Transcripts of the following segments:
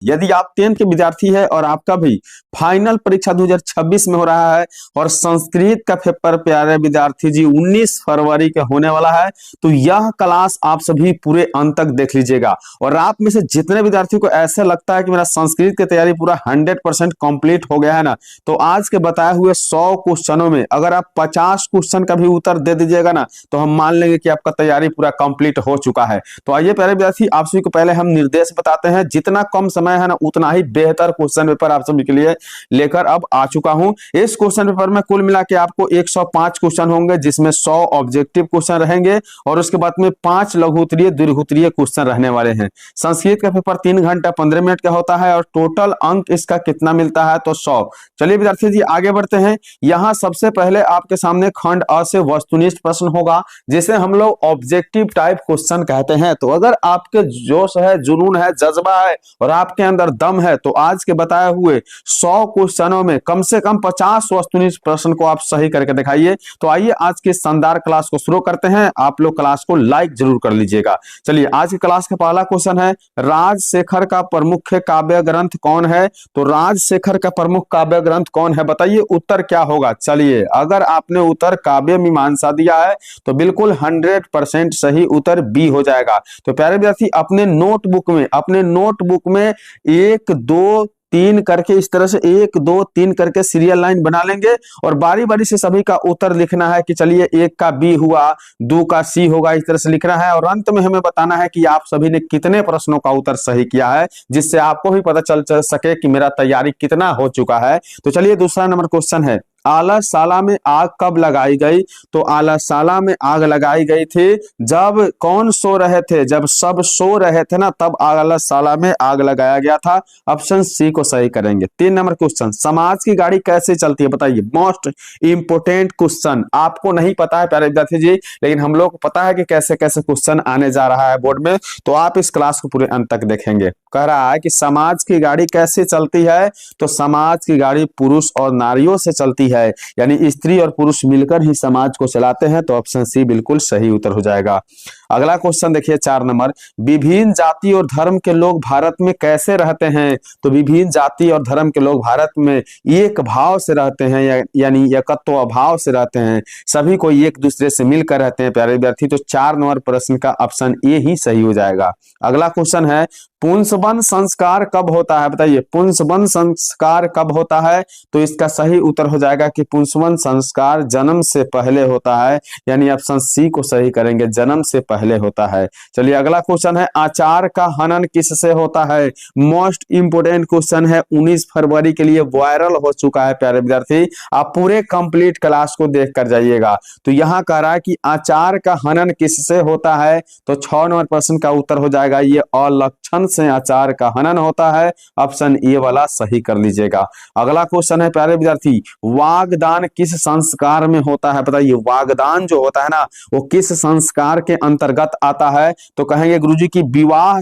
यदि आप 10th के विद्यार्थी है और आपका भी फाइनल परीक्षा 2026 में हो रहा है और संस्कृत का पेपर प्यारे विद्यार्थी जी 19 फरवरी के होने वाला है, तो यह क्लास आप सभी पूरे अंत तक देख लीजिएगा। और आप में से जितने विद्यार्थियों को ऐसे लगता है कि मेरा संस्कृत की तैयारी पूरा 100% कंप्लीट हो गया है ना, तो आज के बताए हुए 100 क्वेश्चनों में अगर आप 50 क्वेश्चन का भी उत्तर दे दीजिएगा ना, तो हम मान लेंगे कि आपका तैयारी पूरा कंप्लीट हो चुका है। तो आइए प्यारे विद्यार्थी, आप सभी को पहले हम निर्देश बताते हैं। जितना कम समय है ना, उतना ही बेहतर क्वेश्चन पेपर आप सभी के लिए लेकर अब आ चुका हूं। इस क्वेश्चन पेपर में कुल मिला के आपको 105 क्वेश्चन होंगे, जिसमें 100 ऑब्जेक्टिव क्वेश्चन रहेंगे और उसके बाद में 5 लघु उत्तरीय दीर्घ उत्तरीय क्वेश्चन रहने वाले हैं। संस्कृत का पेपर 3 घंटा 15 मिनट का होता है और टोटल अंक इसका कितना मिलता है, तो 100। चलिए विद्यार्थी जी आगे बढ़ते हैं। यहां सबसे पहले आपके सामने खंड अ से वस्तुनिष्ठ प्रश्न होगा, जिसे हम लोग ऑब्जेक्टिव टाइप क्वेश्चन कहते हैं। तो अगर आपके जोश है, जुनून है, जज्बा है और आपके अंदर दम है, तो आज के बताए हुए 100 क्वेश्चनों में कम से कम 50 वस्तुनिष्ठ प्रश्न को आप सही करके दिखाइए। तो आइए आज की शानदार क्लास को शुरू करते हैं। आप लोग क्लास को लाइक जरूर कर लीजिएगा। चलिए आज की क्लास का पहला क्वेश्चन है, राजशेखर का प्रमुख काव्य ग्रंथ कौन है? तो राजशेखर का प्रमुख काव्य ग्रंथ कौन है, बताइए उत्तर क्या होगा। चलिए अगर आपने उत्तर काव्य मीमांसा दिया है तो बिल्कुल 100% सही उत्तर बी हो जाएगा। तो प्यारे विद्यार्थी अपने नोटबुक में 1 2 3 करके इस तरह से 1 2 3 करके सीरियल लाइन बना लेंगे और बारी बारी से सभी का उत्तर लिखना है कि चलिए 1 का बी हुआ, 2 का सी होगा, इस तरह से लिखना है और अंत में हमें बताना है कि आप सभी ने कितने प्रश्नों का उत्तर सही किया है, जिससे आपको भी पता चल सके कि मेरा तैयारी कितना हो चुका है। तो चलिए दूसरा नंबर क्वेश्चन है, आलसशाला में आग कब लगाई गई? तो आलसशाला में आग लगाई गई थी जब कौन सो रहे थे? जब सब सो रहे थे ना, तब आलसशाला में आग लगाया गया था। ऑप्शन सी को सही करेंगे। 3 नंबर क्वेश्चन, समाज की गाड़ी कैसे चलती है, बताइए। मोस्ट इंपोर्टेंट क्वेश्चन, आपको नहीं पता है प्यारे विद्यार्थी जी, लेकिन हम लोग को पता है कि कैसे कैसे क्वेश्चन आने जा रहा है बोर्ड में, तो आप इस क्लास को पूरे अंत तक देखेंगे। कह रहा है कि समाज की गाड़ी कैसे चलती है? तो समाज की गाड़ी पुरुष और नारियों से चलती है, यानी स्त्री और पुरुष मिलकर ही समाज को चलाते हैं। तो ऑप्शन सी बिल्कुल सही उत्तर हो जाएगा। अगला क्वेश्चन देखिए 4 नंबर, विभिन्न जाति और धर्म के लोग भारत में कैसे रहते हैं? तो विभिन्न जाति और धर्म के लोग भारत में एक भाव से रहते हैं, यानी एकत्व भाव से रहते हैं, सभी को एक दूसरे से मिलकर रहते हैं प्यारे विद्यार्थी। तो 4 नंबर प्रश्न का ऑप्शन ए ही सही हो जाएगा। अगला क्वेश्चन है, पुंसवन संस्कार कब होता है? बताइए पुंसवन संस्कार कब होता है? तो इसका सही उत्तर हो जाएगा कि पुंसवन संस्कार जन्म से पहले होता है, यानी ऑप्शन सी को सही करेंगे, जन्म से पहले होता है। चलिए अगला क्वेश्चन है, आचार का हनन किससे होता है? मोस्ट इंपोर्टेंट क्वेश्चन है, 19 फरवरी के लिए वायरल हो चुका है प्यारे विद्यार्थी, आप पूरे कंप्लीट क्लास को देख कर जाइएगा। तो यहाँ कह रहा है कि आचार का हनन किससे होता है? तो 6 नंबर प्रश्न का उत्तर हो जाएगा, ये अलक्षण से आचार का हनन होता है। ऑप्शन ए वाला सही कर लीजिएगा। अगला क्वेश्चन है प्यारे विद्यार्थी, वागदान किस संस्कार में होता है? बताइए वागदान जो होता है ना, वो किस संस्कार के अंतर्गत आता है? तो कहेंगे गुरुजी की विवाह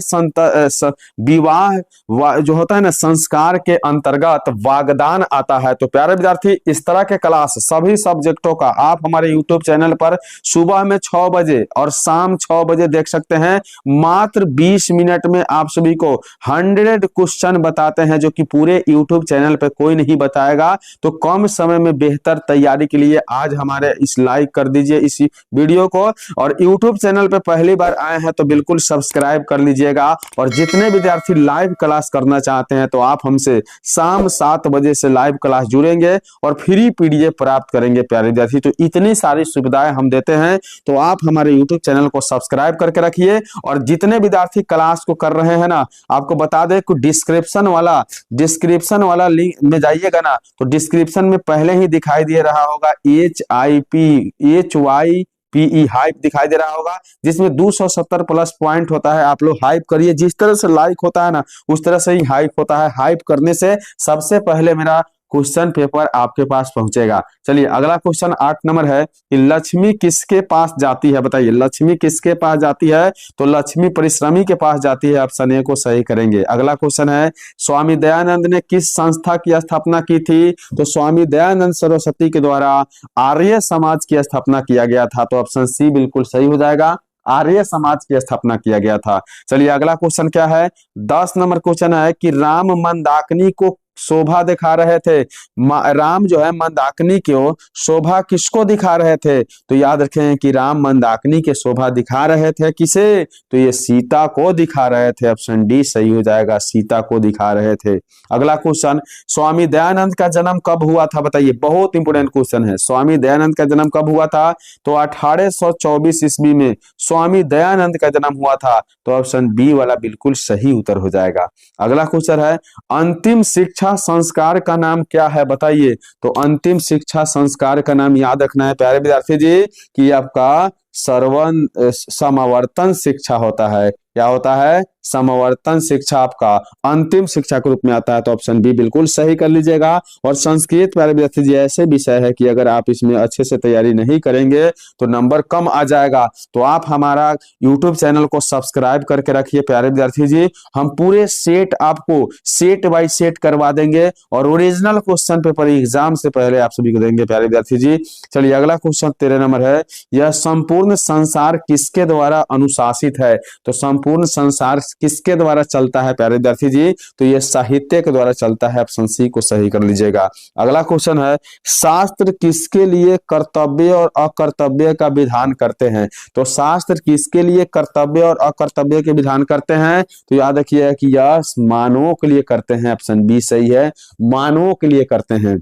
जो होता है ना, संस्कार के अंतर्गत वागदान आता है। तो प्यारे विद्यार्थी इस तरह के क्लास सभी सब्जेक्टों का आप हमारे यूट्यूब चैनल पर सुबह में 6 बजे और शाम 6 बजे देख सकते हैं। मात्र 20 मिनट में आप सभी को 100 क्वेश्चन बताते हैं, जो कि पूरे यूट्यूब चैनल पे कोई नहीं बताएगा। तो कम समय में बेहतर तैयारी के लिए आज हमारे इस लाइक कर दीजिए इस वीडियो को, और यूट्यूब चैनल पे पहली बार आए हैं तो बिल्कुल सब्सक्राइब कर लीजिएगा। और जितने विद्यार्थी लाइव क्लास करना चाहते हैं तो आप हमसे शाम 7 बजे से लाइव क्लास जुड़ेंगे और फ्री पीडीएफ प्राप्त करेंगे प्यारे विद्यार्थी। तो इतनी सारी सुविधाएं हम देते हैं, तो आप हमारे यूट्यूब चैनल को सब्सक्राइब करके रखिए। और जितने विद्यार्थी क्लास को कर रहे हैं ना, आपको बता दें कि डिस्क्रिप्शन वाला लिंक में जाइएगा ना, तो डिस्क्रिप्शन में पहले ही दिखाई दे रहा होगा HYP हाइप दिखाई दे रहा होगा, जिसमें 270 प्लस पॉइंट होता है। आप लोग हाइप करिए, जिस तरह से लाइक होता है ना, उस तरह से ही हाइप होता है। हाइप करने से सबसे पहले मेरा क्वेश्चन पेपर आपके पास पहुंचेगा। चलिए अगला क्वेश्चन 8 नंबर है कि लक्ष्मी किसके पास जाती है? बताइए लक्ष्मी किसके पास जाती है? तो लक्ष्मी परिश्रमी के पास जाती है। ऑप्शन ए को सही करेंगे। अगला क्वेश्चन है, स्वामी दयानंद ने किस संस्था की स्थापना की थी? तो स्वामी दयानंद सरस्वती के द्वारा आर्य समाज की स्थापना किया गया था। तो ऑप्शन सी बिल्कुल सही हो जाएगा। आर्य समाज की स्थापना किया गया था। चलिए अगला क्वेश्चन क्या है, 10 नंबर क्वेश्चन है कि राम मंदाकिनी को शोभा दिखा रहे थे। राम जो है मंदाकिनी को शोभा किसको दिखा रहे थे, तो याद रखें कि राम मंदाकिनी के शोभा दिखा रहे थे किसे, तो ये सीता को दिखा रहे थे। ऑप्शन डी सही हो जाएगा, सीता को दिखा रहे थे। अगला क्वेश्चन, स्वामी दयानंद का जन्म कब हुआ था, बताइए, बहुत इंपोर्टेंट क्वेश्चन है। स्वामी दयानंद का जन्म कब हुआ था, तो 1824 ईस्वी में स्वामी दयानंद का जन्म हुआ था। तो ऑप्शन बी वाला बिल्कुल सही उत्तर हो जाएगा। अगला क्वेश्चन है, अंतिम शिक्षा संस्कार का नाम क्या है, बताइए। तो अंतिम शिक्षा संस्कार का नाम याद रखना है प्यारे विद्यार्थी जी कि आपका समावर्तन शिक्षा होता है। क्या होता है, समवर्तन शिक्षा आपका अंतिम शिक्षा के रूप में आता है। तो ऑप्शन बी बिल्कुल सही कर लीजिएगा। और संस्कृत प्यारे विद्यार्थी जी ऐसे विषय है कि अगर आप इसमें अच्छे से तैयारी नहीं करेंगे तो नंबर कम आ जाएगा। तो आप हमारा यूट्यूब चैनल को सब्सक्राइब करके रखिए प्यारे विद्यार्थी जी। हम पूरे सेट आपको सेट बाय सेट करवा देंगे और ओरिजिनल क्वेश्चन पेपर एग्जाम से पहले आप सभी को देंगे प्यारे विद्यार्थी जी। चलिए अगला क्वेश्चन 13 नंबर है, यह संपूर्ण संसार किसके द्वारा अनुशासित है। तो संपूर्ण संसार किसके द्वारा चलता है प्यारे विद्यार्थी जी, तो ये साहित्य के द्वारा चलता है। ऑप्शन सी को सही कर लीजिएगा। अगला क्वेश्चन है, शास्त्र किसके लिए कर्तव्य और अकर्तव्य का विधान करते हैं। तो शास्त्र किसके लिए कर्तव्य और अकर्तव्य के विधान करते हैं, तो याद रखिए कि यह मानवों के लिए करते हैं। ऑप्शन बी सही है, मानवों के लिए करते हैं।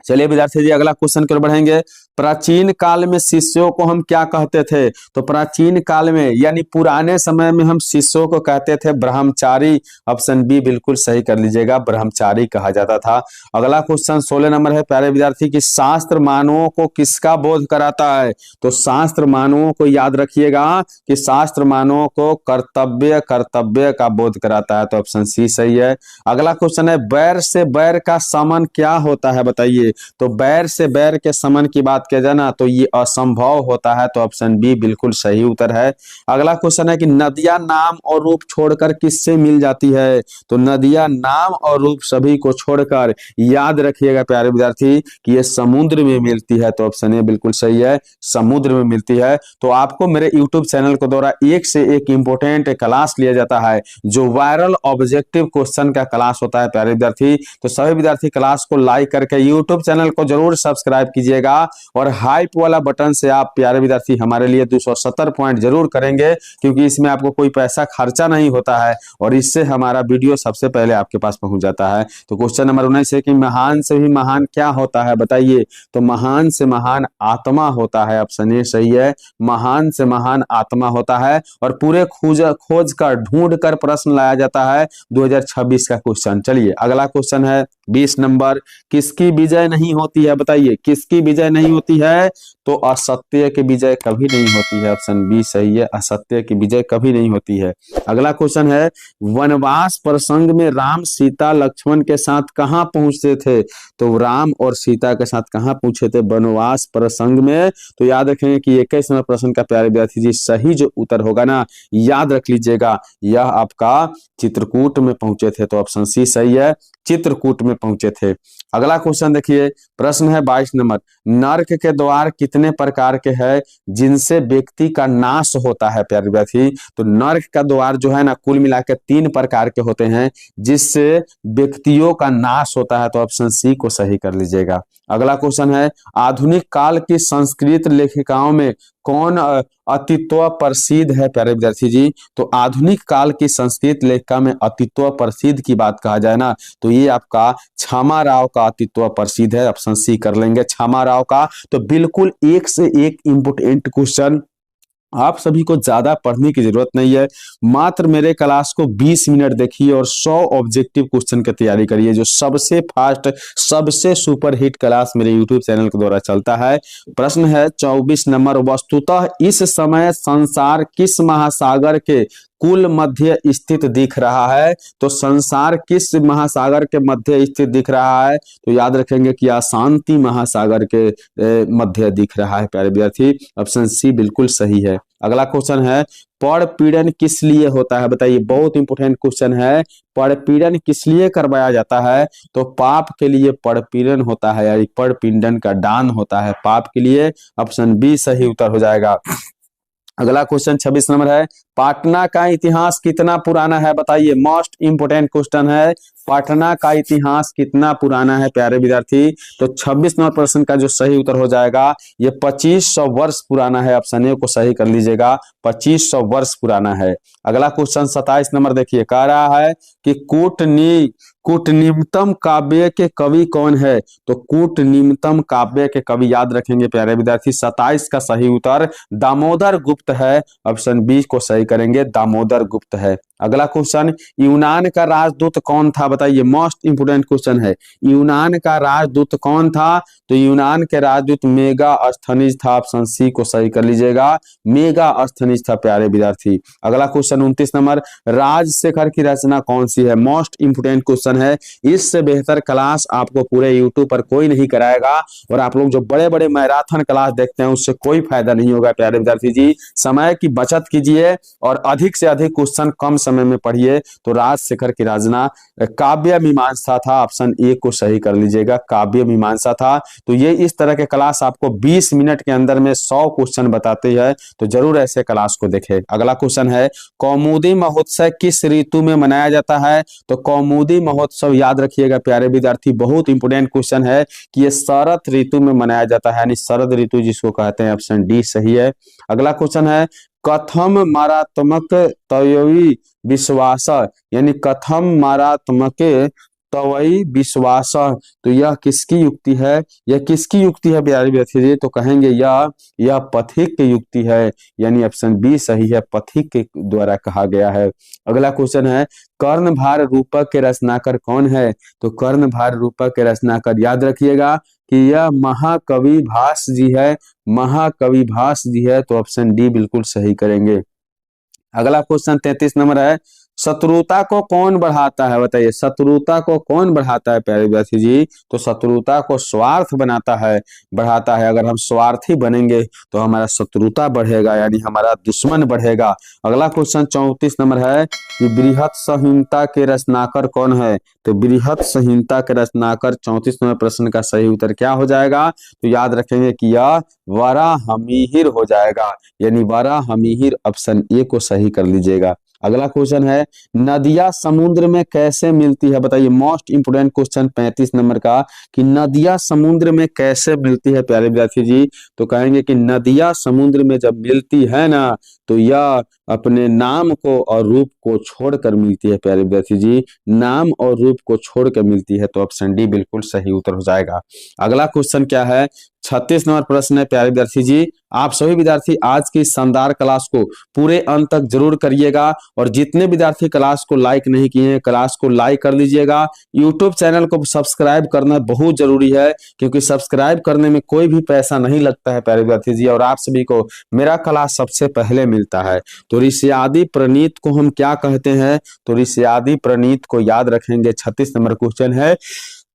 चलिए विद्यार्थी जी अगला क्वेश्चन की ओर बढ़ेंगे, प्राचीन काल में शिष्यों को हम क्या कहते थे। तो प्राचीन काल में यानी पुराने समय में हम शिष्यों को कहते थे ब्रह्मचारी। ऑप्शन बी बिल्कुल सही कर लीजिएगा, ब्रह्मचारी कहा जाता था। अगला क्वेश्चन 16 नंबर है प्यारे विद्यार्थी की, शास्त्र मानवों को किसका बोध कराता है। तो शास्त्र मानवों को याद रखिएगा कि शास्त्र मानवों को कर्तव्य का बोध कराता है। तो ऑप्शन सी सही है। अगला क्वेश्चन है, बैर से बैर का समन क्या होता है, बताइए। तो बैर से बैर के समन की बात किया जाए ना तो ये असंभव होता है। तो ऑप्शन बी बिल्कुल सही उत्तर है। अगला क्वेश्चन है कि नदियां नाम और रूप छोड़कर किससे मिल जाती है। तो नदियां नाम और रूप सभी को छोड़कर, याद रखिएगा प्यारे विद्यार्थी कि ये समुद्र में मिलती है। तो ऑप्शन ए बिल्कुल सही है, समुद्र में मिलती है। तो आपको मेरे यूट्यूब चैनल के द्वारा एक से एक इंपोर्टेंट क्लास लिया जाता है जो वायरल ऑब्जेक्टिव क्वेश्चन का क्लास होता है प्यारे विद्यार्थी। तो सभी विद्यार्थी क्लास को लाइक करके यूट्यूब चैनल को जरूर सब्सक्राइब कीजिएगा और हाइप वाला बटन से आप प्यारे विद्यार्थी हमारे लिए 270 पॉइंट जरूर करेंगे, क्योंकि इसमें आपको कोई पैसा खर्चा नहीं होता है और इससे हमारा वीडियो सबसे पहले आपके पास पहुंच जाता है। तो क्वेश्चन नंबर 19 है कि महान से भी महान क्या होता है, बताइए। तो महान से महान आत्मा होता है। ऑप्शन ए सही है, महान से महान आत्मा होता है। और पूरे खोज कर ढूंढ कर प्रश्न लाया जाता है 2026 का क्वेश्चन। चलिए अगला क्वेश्चन है 20 नंबर, किसकी विजय नहीं होती है, बताइए। किसकी विजय नहीं होती है, तो असत्य की विजय कभी नहीं होती है। ऑप्शन बी सही है, असत्य की विजय कभी नहीं होती है। अगला क्वेश्चन है, वनवास प्रसंग में राम सीता लक्ष्मण के साथ कहां पहुंचते थे। तो राम और सीता के साथ कहां पहुंचे थे वनवास प्रसंग में। तो याद रखेंगे कि 21 नंबर प्रश्न का प्यारे विद्यार्थी जी सही जो उत्तर होगा ना, याद रख लीजिएगा, यह आपका चित्रकूट में पहुंचे थे। तो ऑप्शन सी सही है, चित्रकूट में पहुंचे थे। अगला क्वेश्चन देखिए, प्रश्न है 22 नंबर, नर्क के द्वार कितने प्रकार के हैं जिनसे व्यक्ति का नाश होता है प्यारे विद्यार्थी। तो नर्क का द्वार जो है ना कुल मिलाकर 3 प्रकार के होते हैं जिससे व्यक्तियों का नाश होता है। तो ऑप्शन सी को सही कर लीजिएगा। अगला क्वेश्चन है, आधुनिक काल की संस्कृत लेखिकाओं में कौन अतित्व प्रसिद्ध है प्यारे विद्यार्थी जी। तो आधुनिक काल की संस्कृत लेखिका में अतित्व प्रसिद्ध की बात कहा जाए ना तो ये आपका क्षमा राव का अतित्व प्रसिद्ध है। ऑप्शन सी कर लेंगे, क्षमा राव का। तो बिल्कुल एक से एक इंपोर्टेंट क्वेश्चन, आप सभी को ज्यादा पढ़ने की जरूरत नहीं है, मात्र मेरे क्लास को 20 मिनट देखिए और 100 ऑब्जेक्टिव क्वेश्चन की तैयारी करिए, जो सबसे फास्ट सबसे सुपर हिट क्लास मेरे यूट्यूब चैनल के द्वारा चलता है। प्रश्न है 24 नंबर, वस्तुतः इस समय संसार किस महासागर के कुल मध्य स्थित दिख रहा है। तो संसार किस महासागर के मध्य स्थित दिख रहा है, तो याद रखेंगे कि अशांति महासागर के मध्य दिख रहा है प्यारे विद्यार्थी। ऑप्शन सी बिल्कुल सही है। अगला क्वेश्चन है, परपीड़न किस लिए होता है, बताइए। बहुत इंपोर्टेंट क्वेश्चन है, परपीड़न किस लिए करवाया जाता है। तो पाप के लिए परपीड़न होता है, यानी परपिंडन का दान होता है पाप के लिए। ऑप्शन बी सही उत्तर हो जाएगा। अगला क्वेश्चन 26 नंबर है, पाटना का इतिहास कितना पुराना है बताइए। मोस्ट इंपोर्टेंट क्वेश्चन है, पाटना का इतिहास कितना पुराना है प्यारे विद्यार्थी। तो 26 नंबर प्रश्न का जो सही उत्तर हो जाएगा ये 2500 वर्ष पुराना है। ऑप्शन ए को सही कर लीजिएगा, 2500 वर्ष पुराना है। अगला क्वेश्चन 27 नंबर देखिए, कह रहा है कि कूटनिम्नतम काव्य के कवि कौन है। तो कूटनिम्नतम काव्य के कवि याद रखेंगे प्यारे विद्यार्थी, 27 का सही उत्तर दामोदर गुप्त है। ऑप्शन बी को सही करेंगे, दामोदर गुप्त है। अगला क्वेश्चन, यूनान का राजदूत कौन था बताइए। मोस्ट इंपोर्टेंट क्वेश्चन है, यूनान का राजदूत कौन था। तो यूनान के राजदूत मेगास्थनीज था। ऑप्शन सी को सही कर लीजिएगा, मेगास्थनीज था प्यारे विद्यार्थी। अगला क्वेश्चन 29 नंबर, राजशेखर की रचना कौन सी है। मोस्ट इंपोर्टेंट क्वेश्चन है, इससे बेहतर क्लास आपको पूरे यूट्यूब पर कोई नहीं कराएगा, और आप लोग जो बड़े बड़े मैराथन क्लास देखते हैं उससे कोई फायदा नहीं होगा प्यारे विद्यार्थी जी। समय की बचत कीजिए और अधिक से अधिक क्वेश्चन कम समय में पढ़िए। तो राजशेखर की रचना काव्य मीमांसा था। ऑप्शन ए को सही कर लीजिएगा, काव्य मीमांसा था। तो ये इस तरह के क्लास आपको 20 मिनट के अंदर में 100 क्वेश्चन बताती है, तो जरूर ऐसे क्लास को देखें। अगला क्वेश्चन है, कौमुदी महोत्सव किस ऋतु में मनाया जाता है। तो कौमुदी महोत्सव याद रखिएगा प्यारे विद्यार्थी, बहुत इंपोर्टेंट क्वेश्चन है कि ये शरद ऋतु में मनाया जाता है, यानी शरद ऋतु जिसको कहते हैं। ऑप्शन डी सही है। अगला क्वेश्चन है, कथम मारात्मक तयवी विश्वास, यानी कथम मारात्मक तवई विश्वास, तो यह किसकी युक्ति है। यह किसकी युक्ति है प्यारे विद्यार्थी। तो कहेंगे यह पथिक की युक्ति है, यानी ऑप्शन बी सही है, पथिक के द्वारा कहा गया है। अगला क्वेश्चन है, कर्णभार रूपक के रचनाकार कौन है। तो कर्णभार रूपक के रचनाकार याद रखिएगा कि यह महाकवि भास जी है, महाकवि भास जी है। तो ऑप्शन डी बिल्कुल सही करेंगे। अगला क्वेश्चन 33 नंबर है, शत्रुता को कौन बढ़ाता है बताइए। शत्रुता को कौन बढ़ाता है प्यारे विद्यार्थी जी। तो शत्रुता को स्वार्थ बनाता है, बढ़ाता है। अगर हम स्वार्थी बनेंगे तो हमारा शत्रुता बढ़ेगा, यानी हमारा दुश्मन बढ़ेगा। अगला क्वेश्चन 34 नंबर है कि बृहत संहिता के रचनाकार कौन है। तो बृहत संहिता के रचनाकार 34 नंबर प्रश्न का सही उत्तर क्या हो जाएगा। तो याद रखेंगे कि यह वराहमिहिर हो जाएगा, यानी वराहमिहिर। ऑप्शन ए को सही कर लीजिएगा। अगला क्वेश्चन है, नदियां समुद्र में कैसे मिलती है बताइए। मोस्ट इंपोर्टेंट क्वेश्चन 35 नंबर का, कि नदियां समुद्र में कैसे मिलती है प्यारे विद्यार्थी जी। तो कहेंगे कि नदियां समुद्र में जब मिलती है ना, तो यह अपने नाम को और रूप को छोड़कर मिलती है प्यारे विद्यार्थी जी, नाम और रूप को छोड़कर मिलती है। तो ऑप्शन डी बिल्कुल सही उत्तर हो जाएगा। अगला क्वेश्चन क्या है, 36 नंबर प्रश्न है प्यारे विद्यार्थी जी। आप सभी विद्यार्थी आज की शानदार क्लास को पूरे अंत तक जरूर करिएगा, और जितने विद्यार्थी क्लास को लाइक नहीं किए हैं क्लास को लाइक कर लीजिएगा। यूट्यूब चैनल को सब्सक्राइब करना बहुत जरूरी है, क्योंकि सब्सक्राइब करने में कोई भी पैसा नहीं लगता है प्यारे विद्यार्थी जी, और आप सभी को मेरा क्लास सबसे पहले मिलता है। तो ऋषियादि प्रणीत को हम क्या कहते हैं। तो ऋषियादि प्रणीत को याद रखेंगे, 36 नंबर क्वेश्चन है,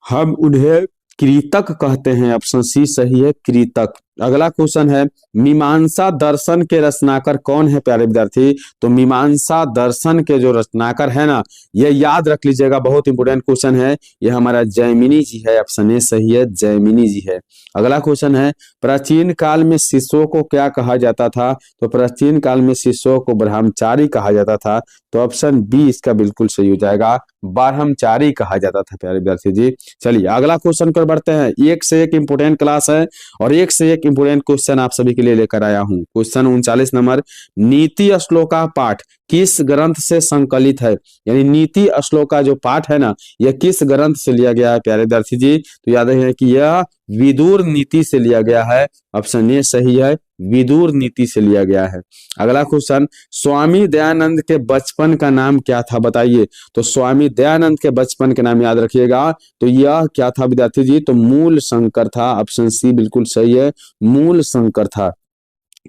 हम उन्हें कृतक कहते हैं। ऑप्शन सी सही है, कृतक। अगला क्वेश्चन है, मीमांसा दर्शन के रचनाकार कौन है प्यारे विद्यार्थी। तो मीमांसा दर्शन के जो रचनाकार है ना, ये याद रख लीजिएगा, बहुत इंपोर्टेंट क्वेश्चन है। ये हमारा जैमिनी जी है। ऑप्शन ए सही है, जैमिनी जी है। अगला क्वेश्चन है, प्राचीन काल में शिष्यों को क्या कहा जाता था। तो प्राचीन काल में शिष्यों को ब्रह्मचारी कहा जाता था। तो ऑप्शन बी इसका बिल्कुल सही हो जाएगा, ब्रह्मचारी कहा जाता था प्यारे विद्यार्थी जी। चलिए अगला क्वेश्चन कर बढ़ते हैं। एक से एक इंपोर्टेंट क्लास है और एक से एक इंपोर्टेंट क्वेश्चन आप सभी के लिए लेकर आया हूं। क्वेश्चन 39 नंबर, नीति श्लोका पाठ किस ग्रंथ से संकलित है। यानी नीति श्लोका जो पाठ है ना, यह किस ग्रंथ से लिया गया है प्यारे विद्यार्थी जी। तो याद है कि यह विदुर नीति से लिया गया है। ऑप्शन ए सही है, विदुर नीति से लिया गया है। अगला क्वेश्चन, स्वामी दयानंद के बचपन का नाम क्या था बताइए। तो स्वामी दयानंद के बचपन के नाम याद रखिएगा। तो यह क्या था विद्यार्थी जी। तो मूल शंकर था। ऑप्शन सी बिल्कुल सही है, मूल शंकर था।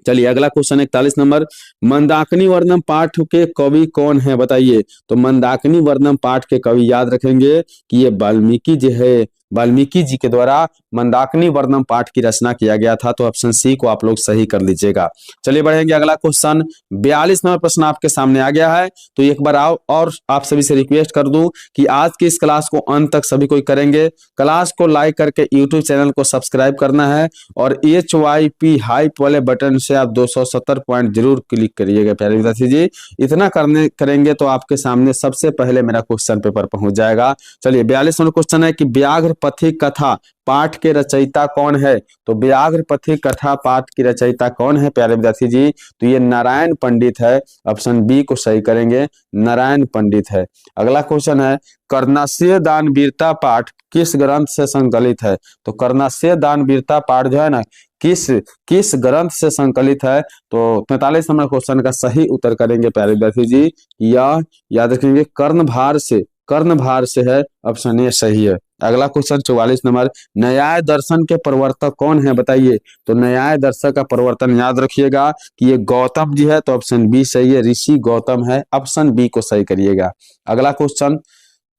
चलिए अगला क्वेश्चन 41 नंबर, मंदाकिनी वर्णम पाठ के कवि कौन है बताइए। तो मंदाकिनी वर्णम पाठ के कवि याद रखेंगे कि ये वाल्मीकि जी है। वाल्मीकि जी के द्वारा मंदाकिनी वर्णम पाठ की रचना किया गया था। तो ऑप्शन सी को आप लोग सही कर लीजिएगा। चलिए बढ़ेंगे, अगला क्वेश्चन 42 नंबर प्रश्न आपके सामने आ गया है। तो एक बार आओ और आप सभी से रिक्वेस्ट कर दूं कि आज की इस क्लास को अंत तक सभी कोई करेंगे। क्लास को लाइक करके यूट्यूब चैनल को सब्सक्राइब करना है और HYP हाइप वाले बटन से आप 270 पॉइंट जरूर क्लिक करिएगा प्यारे विद्यार्थी जी। इतना करेंगे तो आपके सामने सबसे पहले मेरा क्वेश्चन पेपर पहुंच जाएगा। चलिए 42 नंबर क्वेश्चन है कि व्याघ्र पथिक कथा पाठ के रचयिता कौन है। तो व्याघ्र पथिक कथा पाठ की रचयिता कौन है प्यारे विद्यार्थी जी। तो ये नारायण पंडित है। ऑप्शन बी को सही करेंगे, नारायण पंडित है। अगला क्वेश्चन है कर्णाशय दान वीरता पाठ किस ग्रंथ से संकलित है। तो कर्णाशय दान वीरता पाठ जो है ना किस ग्रंथ से संकलित है। तो 45 नंबर क्वेश्चन का सही उत्तर करेंगे प्यारे विद्यार्थी जी। यह याद रखेंगे कर्णभार से है। ऑप्शन ए सही है। अगला क्वेश्चन 44 नंबर न्याय दर्शन के प्रवर्तक कौन है बताइए। तो न्याय दर्शन का प्रवर्तन याद रखिएगा कि ये गौतम जी है। तो ऑप्शन बी सही है, ऋषि गौतम है। ऑप्शन बी को सही करिएगा। अगला क्वेश्चन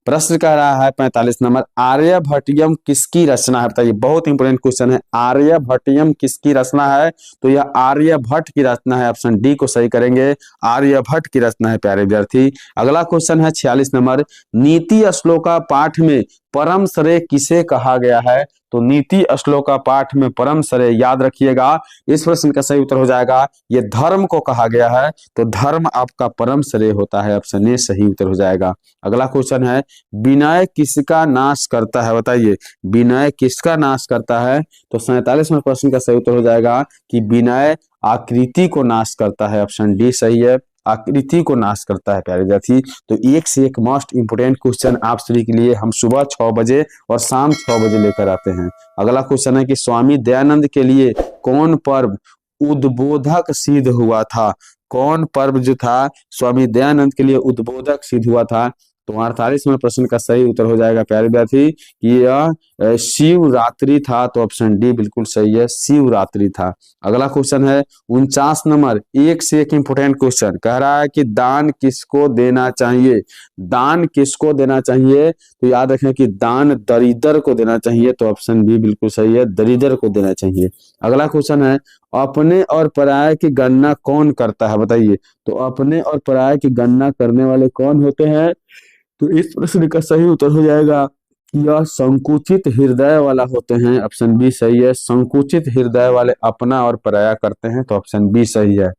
प्रश्न कह रहा है 45 नंबर आर्यभट्टियम किसकी रचना है बताइए। बहुत इंपोर्टेंट क्वेश्चन है, आर्यभट्टियम किसकी रचना है। तो यह आर्यभट्ट की रचना है। ऑप्शन डी को सही करेंगे, आर्यभट्ट की रचना है प्यारे विद्यार्थी। अगला क्वेश्चन है 46 नंबर नीति श्लोका पाठ में परम श्रेय किसे कहा गया है। तो नीति श्लोका पाठ में परम श्रेय याद रखिएगा। इस प्रश्न का सही उत्तर हो जाएगा ये धर्म को कहा गया है। तो धर्म आपका परम श्रेय होता है। ऑप्शन ए सही उत्तर हो जाएगा। अगला क्वेश्चन है विनय किसका नाश करता है बताइए। विनय किसका नाश करता है। तो 47वें प्रश्न का सही उत्तर हो जाएगा कि विनय आकृति को नाश करता है। ऑप्शन डी सही है, आकृति को नाश करता है प्यारे विद्यार्थी। तो एक से एक मोस्ट इंपोर्टेंट क्वेश्चन आप सभी के लिए हम सुबह 6 बजे और शाम 6 बजे लेकर आते हैं। अगला क्वेश्चन है कि स्वामी दयानंद के लिए कौन पर्व उद्बोधक सिद्ध हुआ था। कौन पर्व जो था स्वामी दयानंद के लिए उद्बोधक सिद्ध हुआ था। तो 48वें प्रश्न का सही उत्तर हो जाएगा प्यारे विद्यार्थी कि यह शिवरात्रि था। तो ऑप्शन डी बिल्कुल सही है, शिवरात्रि था। अगला क्वेश्चन है 49 नंबर एक से एक इंपोर्टेंट क्वेश्चन कह रहा है कि दान किसको देना चाहिए। दान किसको देना चाहिए। तो याद रखें कि दान दरिद्र को देना चाहिए। तो ऑप्शन बी बिल्कुल सही है, दरिद्र को देना चाहिए। अगला क्वेश्चन है अपने और पराये की गणना कौन करता है बताइए। तो अपने और पराये की गणना करने वाले कौन होते हैं। तो इस प्रश्न का सही उत्तर हो जाएगा यह संकुचित हृदय वाला होते हैं। ऑप्शन बी सही है, संकुचित हृदय वाले अपना और पराया करते हैं। तो ऑप्शन बी सही है।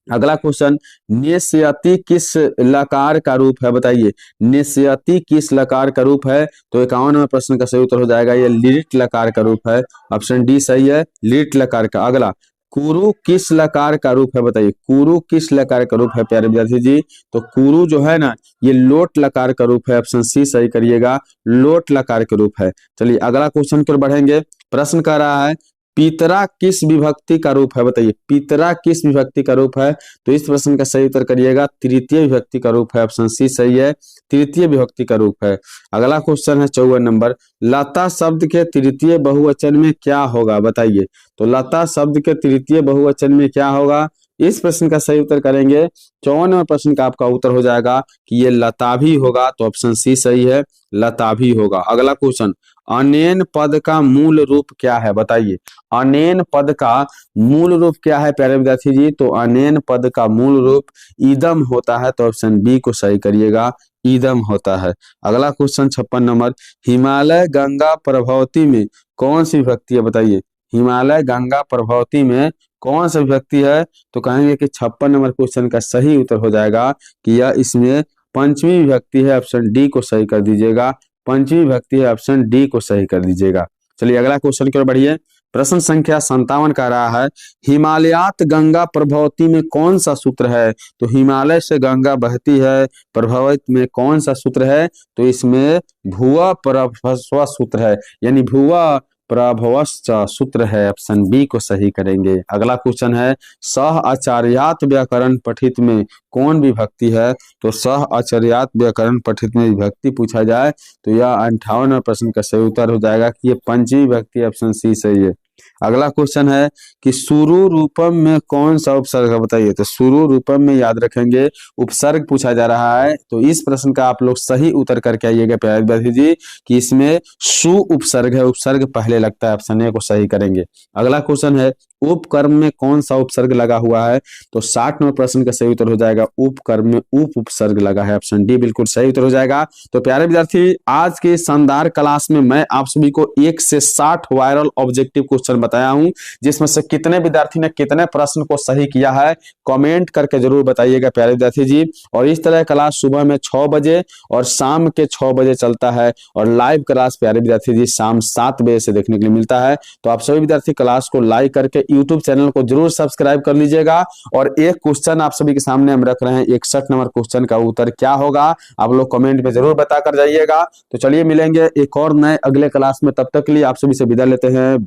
अगला क्वेश्चन निस्यति किस लकार का रूप है बताइए। निस्यति किस लकार का रूप है। तो 51वें प्रश्न का सही उत्तर हो जाएगा ये लिट लकार का रूप है। ऑप्शन डी सही है, लिट लकार का। अगला कुरु किस लकार का रूप है बताइए। कुरु किस लकार का रूप है प्यारे विद्यार्थी जी। तो कुरु जो है ना ये लोट लकार का रूप है। ऑप्शन सी सही करिएगा, लोट लकार का रूप है। चलिए अगला क्वेश्चन की ओर बढ़ेंगे। प्रश्न कर रहा है पितरा किस विभक्ति का रूप है बताइए। पितरा किस विभक्ति का रूप है। तो इस प्रश्न का सही उत्तर करिएगा तृतीय विभक्ति का रूप है। ऑप्शन सी सही है, तृतीय विभक्ति का रूप है। अगला क्वेश्चन है 54 नंबर लता शब्द के तृतीय बहुवचन में क्या होगा बताइए। तो लता शब्द के तृतीय बहुवचन में क्या होगा। इस प्रश्न का सही उत्तर करेंगे 54वें प्रश्न का आपका उत्तर हो जाएगा कि ये लता भी होगा। तो ऑप्शन सी सही है, लता भी होगा। अगला क्वेश्चन अनेन पद का मूल रूप क्या है बताइए। अनेन पद का मूल रूप क्या है प्यारे विद्यार्थी जी। तो अनेन पद का मूल रूप ईदम होता है। तो ऑप्शन बी को सही करिएगा, ईदम होता है। अगला क्वेश्चन 56 नंबर हिमालय गंगा प्रभावती में कौन सी विभक्ति है बताइए। हिमालय गंगा प्रभावती में कौन सा विभक्ति है। तो कहेंगे कि 56 नंबर क्वेश्चन का सही उत्तर हो जाएगा कि यह इसमें पंचमी विभक्ति है। ऑप्शन डी को सही कर दीजिएगा, पंचमी विभक्ति है। ऑप्शन डी को सही कर दीजिएगा। चलिए अगला क्वेश्चन की ओर बढ़िए। प्रश्न संख्या 57 कह रहा है हिमालयात गंगा प्रभावती में कौन सा सूत्र है। तो हिमालय से गंगा बहती है, प्रभावित में कौन सा सूत्र है। तो इसमें भुवा प्रभस्व सूत्र है, यानी भुवा प्रभवश्च सूत्र है। ऑप्शन बी को सही करेंगे। अगला क्वेश्चन है सह आचार्यात व्याकरण पठित में कौन विभक्ति है। तो सह आचार्यात व्याकरण पठित में विभक्ति पूछा जाए तो यह 58वें प्रश्न का सही उत्तर हो जाएगा कि ये पंचमी विभक्ति। ऑप्शन सी सही है। अगला क्वेश्चन है कि शुरु रूपम में कौन सा उपसर्ग है, बताइए। तो शुरु रूपम में याद रखेंगे उपसर्ग पूछा जा रहा है, तो इस प्रश्न का आप लोग सही उत्तर करके आइएगा प्यारे विद्यार्थी जी कि इसमें सु उपसर्ग है, उपसर्ग पहले लगता है। ऑप्शन ए को सही करेंगे। अगला क्वेश्चन है उपकर्म में कौन सा उपसर्ग लगा हुआ है, तो 60 नंबर प्रश्न का सही उत्तर हो जाएगा उपकर्म में उप उपसर्ग लगा है। ऑप्शन डी बिल्कुल सही उत्तर हो जाएगा। तो प्यारे विद्यार्थी आज के शानदार क्लास में मैं आप सभी को 1 से 60 वायरल ऑब्जेक्टिव क्वेश्चन बताया हूं, जिसमें से कितने विद्यार्थी ने कितने प्रश्न को सही किया है कमेंट करके जरूर बताइएगा प्यारे विद्यार्थी जी। और इस तरह क्लास सुबह में 6 बजे और शाम के 6 बजे चलता है, और लाइव क्लास प्यारे विद्यार्थी जी शाम 7 बजे से देखने के लिए मिलता है। तो आप सभी विद्यार्थी क्लास को लाइक करके यूट्यूब चैनल को जरूर सब्सक्राइब कर लीजिएगा। और एक क्वेश्चन आप सभी के सामने हम रख रहे हैं, 61 नंबर क्वेश्चन का उत्तर क्या होगा आप लोग कमेंट में जरूर बता कर जाइएगा। तो चलिए मिलेंगे एक और नए अगले क्लास में, तब तक के लिए आप सभी से विदा लेते हैं।